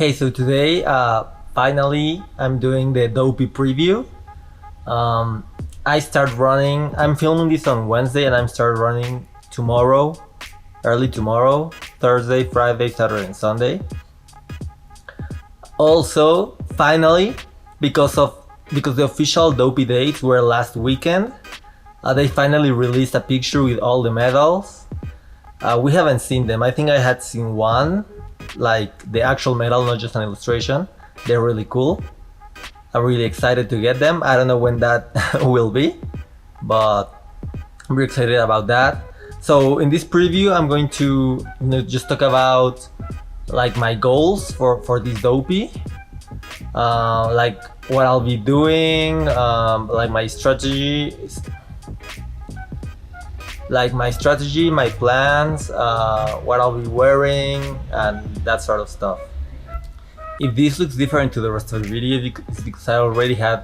Hey, so today, finally, I'm doing the Dopey preview. I start running. I'm filming this on Wednesday, and I'm start running tomorrow, early tomorrow, Thursday, Friday, Saturday, and Sunday. Also, finally, because the official Dopey dates were last weekend, they finally released a picture with all the medals. We haven't seen them. I think I had seen one, like the actual medal, not just an illustration. They're really cool. I'm really excited to get them. I don't know when that will be, but I'm really excited about that. So in this preview, I'm going to just talk about like my goals for this Dopey, like what I'll be doing, like my strategy, my plans, what I'll be wearing, and that sort of stuff. If this looks different to the rest of the video, it's because I already had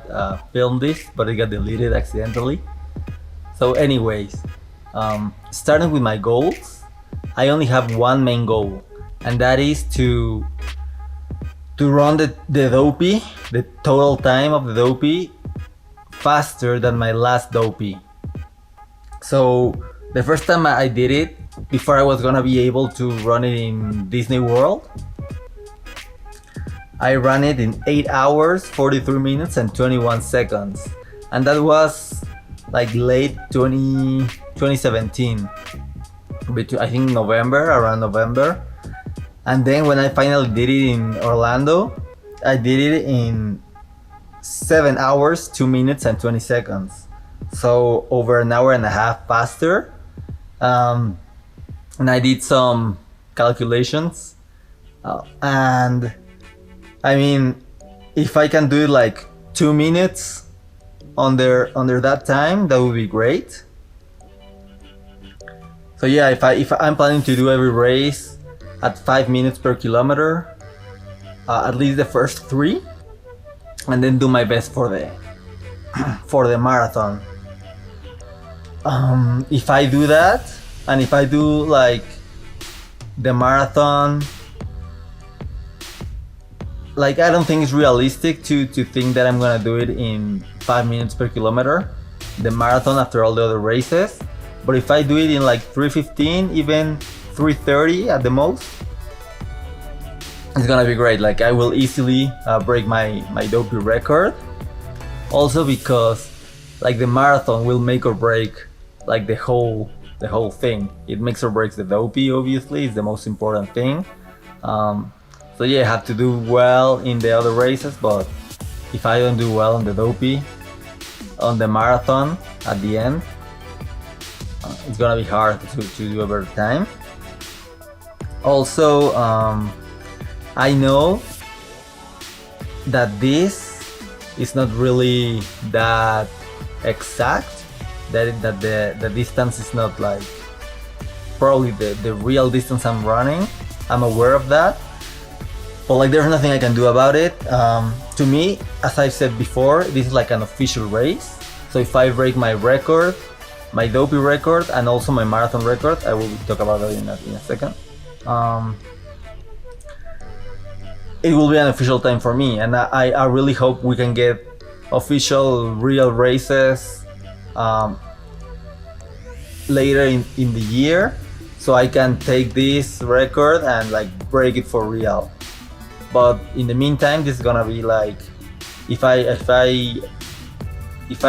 filmed this, but it got deleted accidentally. So anyways, starting with my goals, I only have one main goal, and that is to run the Dopey, the total time of the Dopey, faster than my last Dopey. So the first time I did it, before I was gonna be able to run it in Disney World, I ran it in 8 hours, 43 minutes and 21 seconds. And that was like late 2017, between, I think around November. And then when I finally did it in Orlando, I did it in 7 hours, 2 minutes and 20 seconds. So over an hour and a half faster. And I did some calculations, and I mean, if I can do it like 2 minutes under that time, that would be great. So yeah, if I'm planning to do every race at 5 minutes per kilometer, at least the first 3, and then do my best for the marathon. If I do that, and if I do like the marathon, like I don't think it's realistic to think that I'm gonna do it in 5 minutes per kilometer, the marathon, after all the other races. But if I do it in like 3:15, even 3:30 at the most, it's gonna be great. Like I will easily break my Dopey record. Also because like the marathon will make or break like the whole thing. It makes or breaks the Dopey, obviously. It's the most important thing. So yeah, I have to do well in the other races, but if I don't do well on the Dopey, on the marathon at the end, it's gonna be hard to do a better time. Also, I know that this is not really that exact, that the distance is not like probably the real distance I'm running. I'm aware of that, but like there's nothing I can do about it. To me, as I've said before, this is like an official race. So if I break my record, my Dopey record, and also my marathon record, I will talk about that in a second. It will be an official time for me, and I really hope we can get official real races later in the year, so I can take this record and like break it for real. But in the meantime, this is gonna be like, if I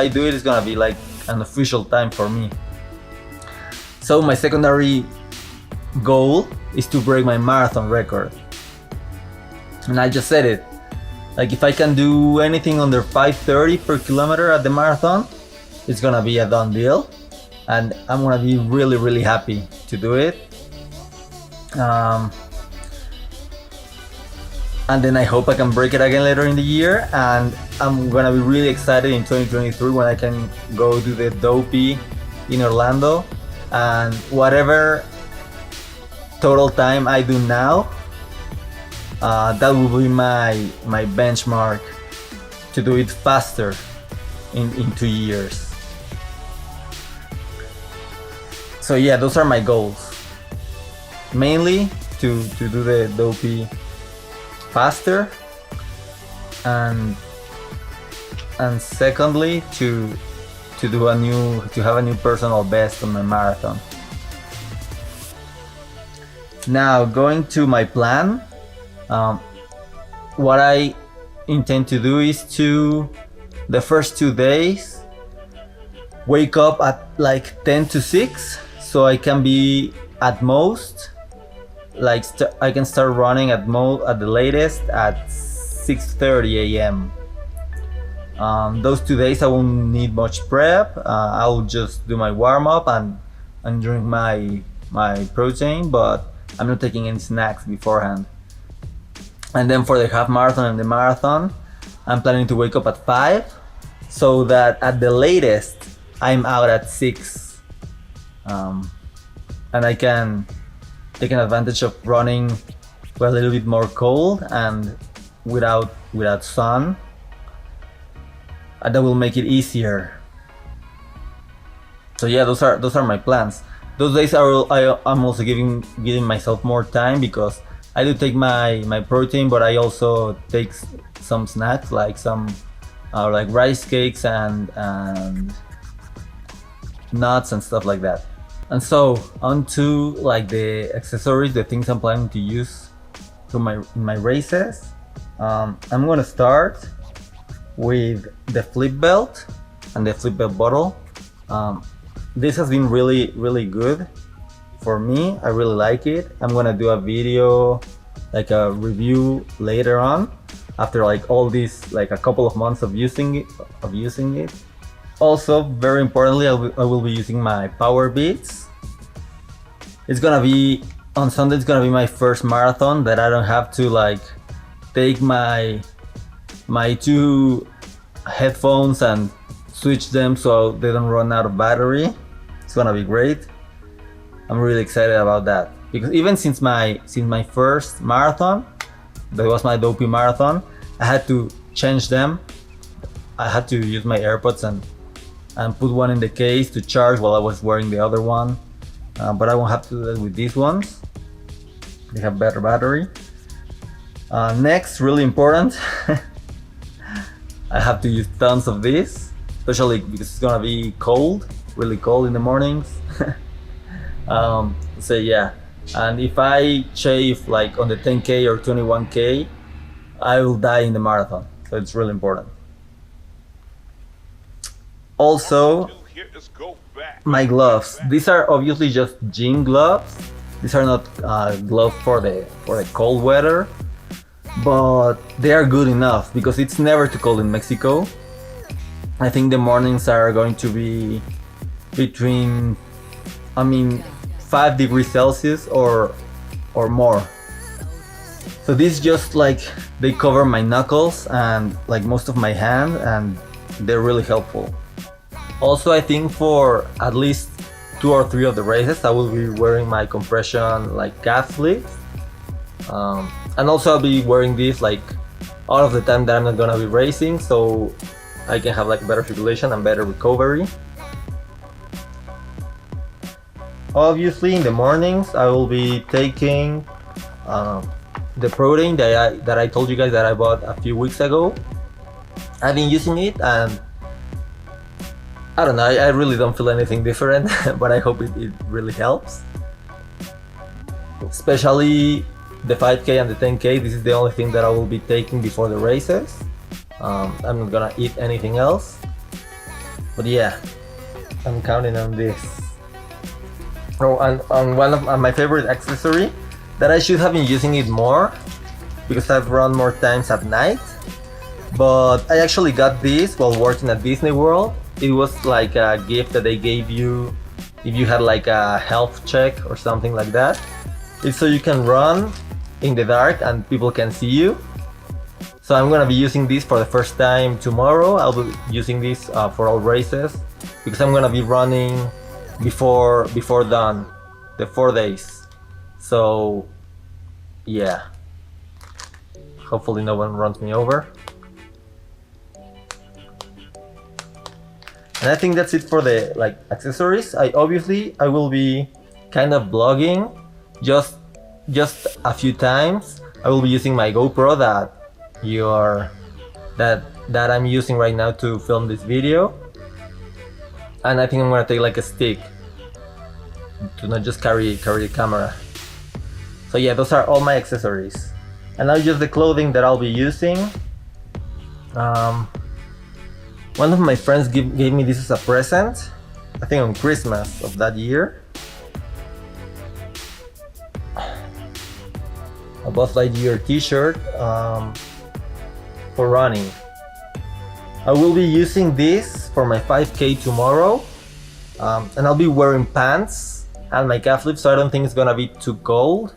do it, it's gonna be like an official time for me. So my secondary goal is to break my marathon record, and I just said it. Like if I can do anything under 5:30 per kilometer at the marathon, it's gonna be a done deal, and I'm gonna be really happy to do it. And then I hope I can break it again later in the year, and I'm gonna be really excited in 2023 when I can go do the Dopey in Orlando, and whatever total time I do now, that will be my benchmark to do it faster in 2 years. So yeah, those are my goals. Mainly to do the Dopey faster, and secondly to have a new personal best on my marathon. Now going to my plan, what I intend to do is to the first 2 days wake up at like 10 to 6, so I can be at most like I can start running at the latest at 6:30 a.m. Those 2 days I won't need much prep. I'll just do my warm up and drink my protein, but I'm not taking any snacks beforehand. And then for the half marathon and the marathon, I'm planning to wake up at 5, so that at the latest I'm out at 6, and I can take an advantage of running a little bit more cold and without sun, and that will make it easier. So yeah, those are my plans. Those days I'm also giving myself more time, because I do take my protein, but I also take some snacks like some like rice cakes and nuts and stuff like that. And so onto like the accessories, the things I'm planning to use to my races. I'm gonna start with the flip belt and the flip belt bottle. This has been really good for me. I really like it. I'm gonna do a video, like a review later on, after like all these, like a couple of months of using it. Also, very importantly, I will be using my power beats. It's gonna be on Sunday. It's gonna be my first marathon that I don't have to like take my 2 headphones and switch them so they don't run out of battery. It's gonna be great. I'm really excited about that, because even since my first marathon, that was my Dopey marathon, I had to change them. I had to use my AirPods and put one in the case to charge while I was wearing the other one, but I won't have to do that with these ones. They have better battery. Next, really important, I have to use tons of this, especially because it's gonna be cold, really cold in the mornings. So yeah, and if I chafe like on the 10K or 21K, I will die in the marathon, so it's really important. Also, my gloves. These are obviously just gym gloves. These are not gloves for the cold weather, but they are good enough because it's never too cold in Mexico. I think the mornings are going to be between, 5 degrees Celsius or more. So this just like, they cover my knuckles and like most of my hand, and they're really helpful. Also, I think for at least 2 or 3 of the races, I will be wearing my compression like calf sleeves. And also I'll be wearing this like all of the time that I'm not gonna be racing, so I can have like better circulation and better recovery. Obviously in the mornings I will be taking the protein that I told you guys that I bought a few weeks ago. I've been using it and I don't know, I really don't feel anything different, but I hope it really helps. Especially the 5K and the 10K, this is the only thing that I will be taking before the races. I'm not gonna eat anything else. But yeah, I'm counting on this. Oh, and one of my favorite accessory that I should have been using it more because I've run more times at night. But I actually got this while working at Disney World. It was like a gift that they gave you if you had like a health check or something like that. It's so you can run in the dark and people can see you. So I'm gonna be using this for the first time tomorrow. I'll be using this for all races because I'm gonna be running before dawn, the 4 days. So yeah, hopefully no one runs me over. And I think that's it for the like accessories. I will be kind of vlogging just a few times. I will be using my GoPro that I'm using right now to film this video, and I think I'm gonna take like a stick to not just carry the camera. So yeah, those are all my accessories, and now just the clothing that I'll be using. One of my friends gave me this as a present, I think on Christmas of that year. A Buzz Lightyear t-shirt for running. I will be using this for my 5K tomorrow, and I'll be wearing pants and my calf lift, so I don't think it's gonna be too cold.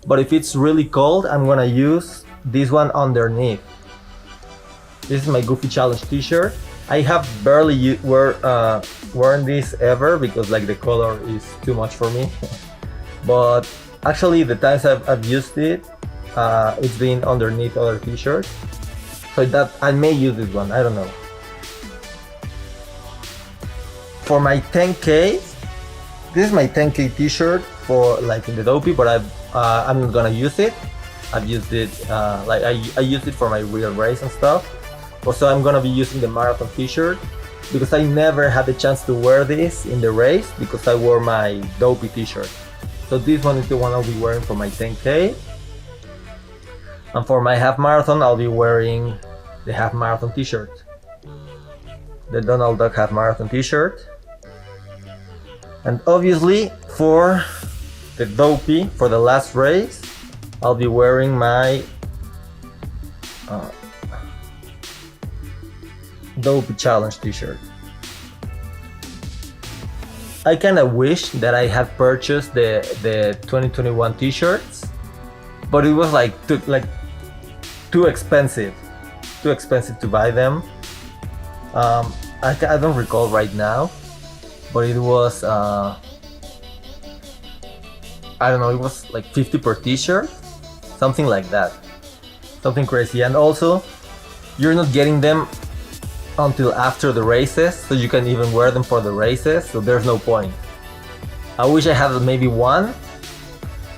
But if it's really cold, I'm gonna use this one underneath. This is my Goofy Challenge t-shirt. I have barely worn this ever because like the color is too much for me. But actually the times I've used it, it's been underneath other t-shirts. So that I may use this one, I don't know. For my 10K, this is my 10K t-shirt for like in the Dopey, but I'm not gonna use it. I've used it, like I used it for my real race and stuff. Also, I'm gonna be using the marathon t-shirt because I never had the chance to wear this in the race because I wore my Dopey t-shirt. So this one is the one I'll be wearing for my 10K. And for my half marathon, I'll be wearing the half marathon t-shirt. The Donald Duck half marathon t-shirt. And obviously for the Dopey, for the last race, I'll be wearing my Dopey Challenge t-shirt. I kinda wish that I had purchased the 2021 t-shirts, but it was like too expensive to buy them. I don't recall right now, but it was I don't know, it was like 50 per t-shirt, something like that, something crazy. And also you're not getting them until after the races, so you can even wear them for the races, so there's no point. I wish I had maybe one,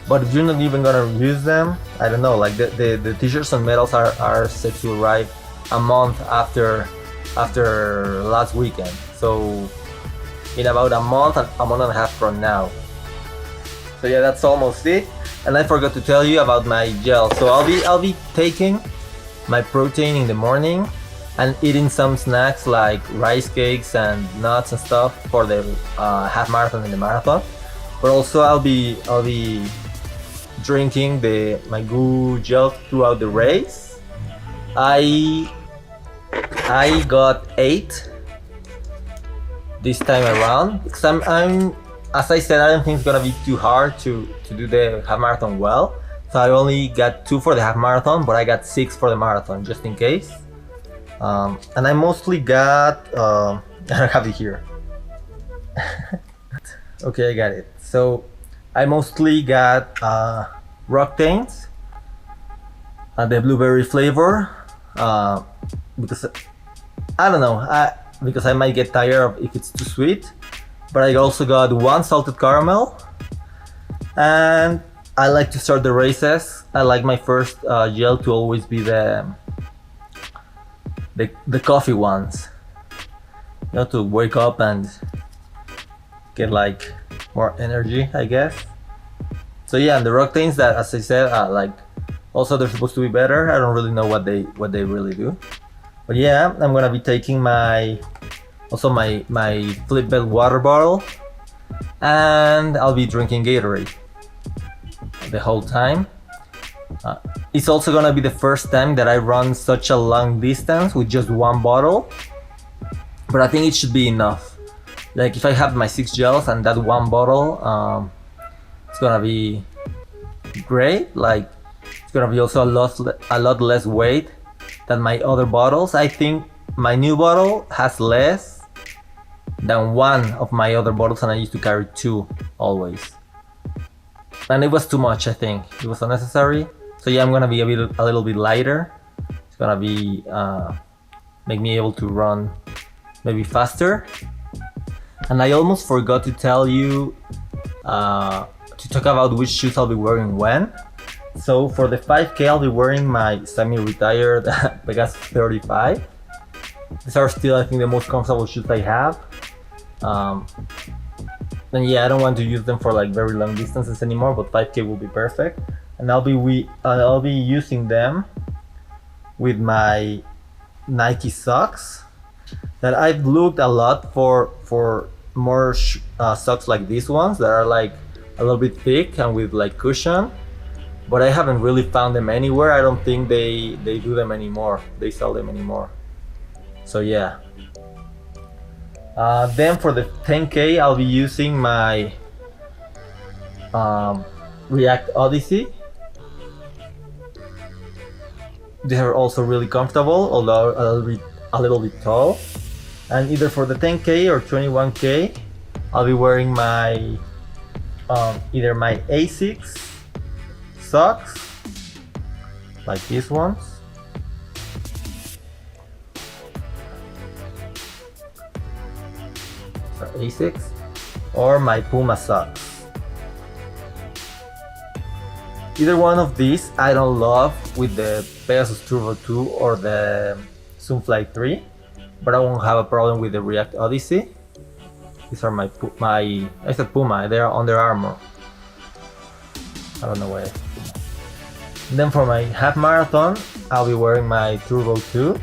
but if you're not even gonna use them, I don't know, like the t-shirts and medals are set to arrive a month after last weekend, so in about a month and a half from now. So yeah, that's almost it. And I forgot to tell you about my gel. So I'll be taking my protein in the morning and eating some snacks like rice cakes and nuts and stuff for the half marathon and the marathon. But also I'll be drinking my Goo gel throughout the race. I got 8 this time around because I'm as I said, I don't think it's gonna be too hard to do the half marathon well. So I only got 2 for the half marathon, but I got 6 for the marathon just in case. And I mostly got I don't have it here. Okay, I got it. So I mostly got Rocktains, the blueberry flavor, because I don't know, because I might get tired of if it's too sweet. But I also got 1 salted caramel, and I like to start the races. I like my first gel to always be the coffee ones, you know, to wake up and get like more energy, I guess. So yeah, and the Rocktains that, as I said, like also they're supposed to be better. I don't really know what they really do, but yeah, I'm gonna be taking my Flip Belt water bottle, and I'll be drinking Gatorade the whole time. It's also gonna be the first time that I run such a long distance with just 1 bottle, but I think it should be enough. Like if I have my 6 gels and that 1 bottle, it's gonna be great. Like it's gonna be also a lot less weight than my other bottles. I think my new bottle has less than 1 of my other bottles, and I used to carry 2 always. And it was too much, I think. It was unnecessary. So yeah, I'm gonna be a little bit lighter. It's gonna be make me able to run maybe faster. And I almost forgot to tell you to talk about which shoes I'll be wearing when. So for the 5K, I'll be wearing my semi-retired Pegasus 35. These are still, I think, the most comfortable shoes I have. And yeah, I don't want to use them for like very long distances anymore, but 5K will be perfect. And I'll be using them with my Nike socks. That I've looked a lot for more socks like these ones that are like a little bit thick and with like cushion, but I haven't really found them anywhere. I don't think they do them anymore. They sell them anymore. So yeah. Then for the 10K, I'll be using my React Odyssey. These are also really comfortable, although a little bit tall. And either for the 10K or 21K, I'll be wearing my either my Asics socks, like these ones. So Asics, or my Puma socks. Either one of these I don't love with the Pegasus Turbo 2 or the Zoomfly 3, but I won't have a problem with the React Odyssey. These are my I said Puma, they are Under Armour. I don't know why. Then for my half marathon, I'll be wearing my Turbo 2.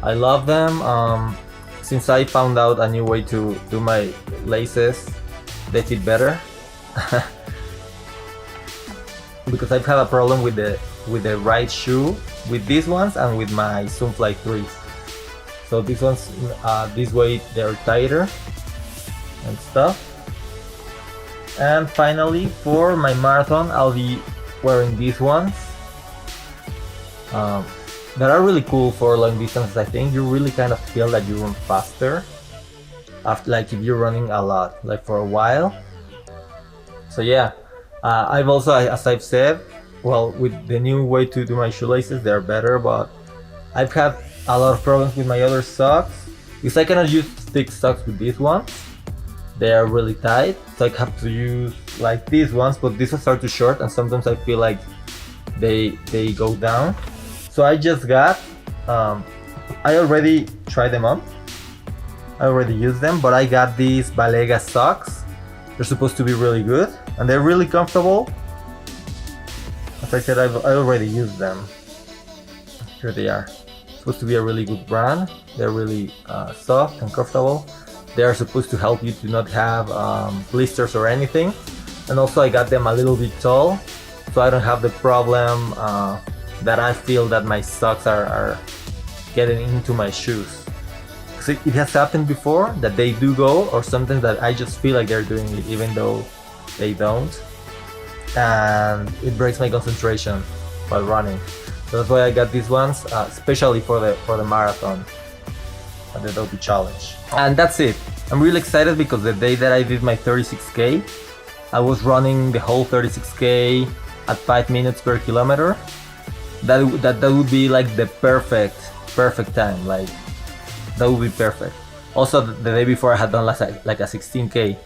I love them. Since I found out a new way to do my laces, they fit better. Because I've had a problem with the right shoe with these ones and with my Zoomfly 3s. So these ones, this way they're tighter and stuff. And finally, for my marathon, I'll be wearing these ones. That are really cool for long distances. I think you really kind of feel that you run faster after, like if you're running a lot, like for a while. So yeah, I've also, as I've said, well, with the new way to do my shoelaces, they're better, but I've had a lot of problems with my other socks because I cannot use thick socks with these ones. They are really tight, so I have to use like these ones, but these ones are too short and sometimes I feel like they go down. So I just got, I already tried them on. I already used them, but I got these Balega socks. They're supposed to be really good and they're really comfortable. As I said, I already used them. Here they are. Supposed to be a really good brand. They're really soft and comfortable. They are supposed to help you to not have blisters or anything. And also I got them a little bit tall, so I don't have the problem that I feel that my socks are getting into my shoes. Because it has happened before that they do go, or sometimes that I just feel like they're doing it even though they don't. And it breaks my concentration while running. So that's why I got these ones, especially for the marathon, the Dopey challenge. And that's it. I'm really excited because the day that I did my 36K, I was running the whole 36K at 5 minutes per kilometer. That would be like the perfect time. Like that would be perfect. Also, the day before I had done like a 16K.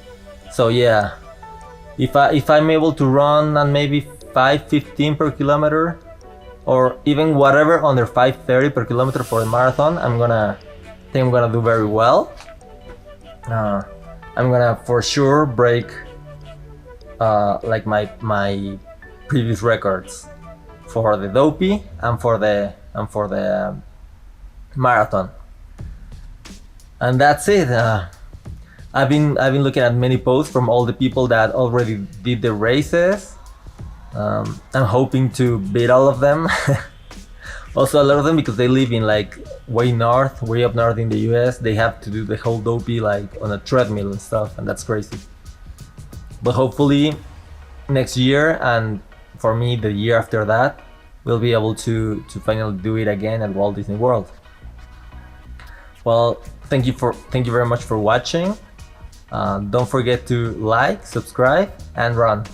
So yeah, if I'm able to run at maybe 5:15 per kilometer, or even whatever under 5:30 per kilometer for the marathon, I'm gonna do very well. I'm gonna for sure break like my previous records for the Dopey and for the marathon. And that's it. I've been looking at many posts from all the people that already did the races. I'm hoping to beat all of them. Also a lot of them, because they live in like way up north in the US, they have to do the whole Dopey like on a treadmill and stuff, and that's crazy. But hopefully next year, and for me the year after that, we'll be able to finally do it again at Walt Disney World. Well, thank you very much for watching. Don't forget to like, subscribe, and run.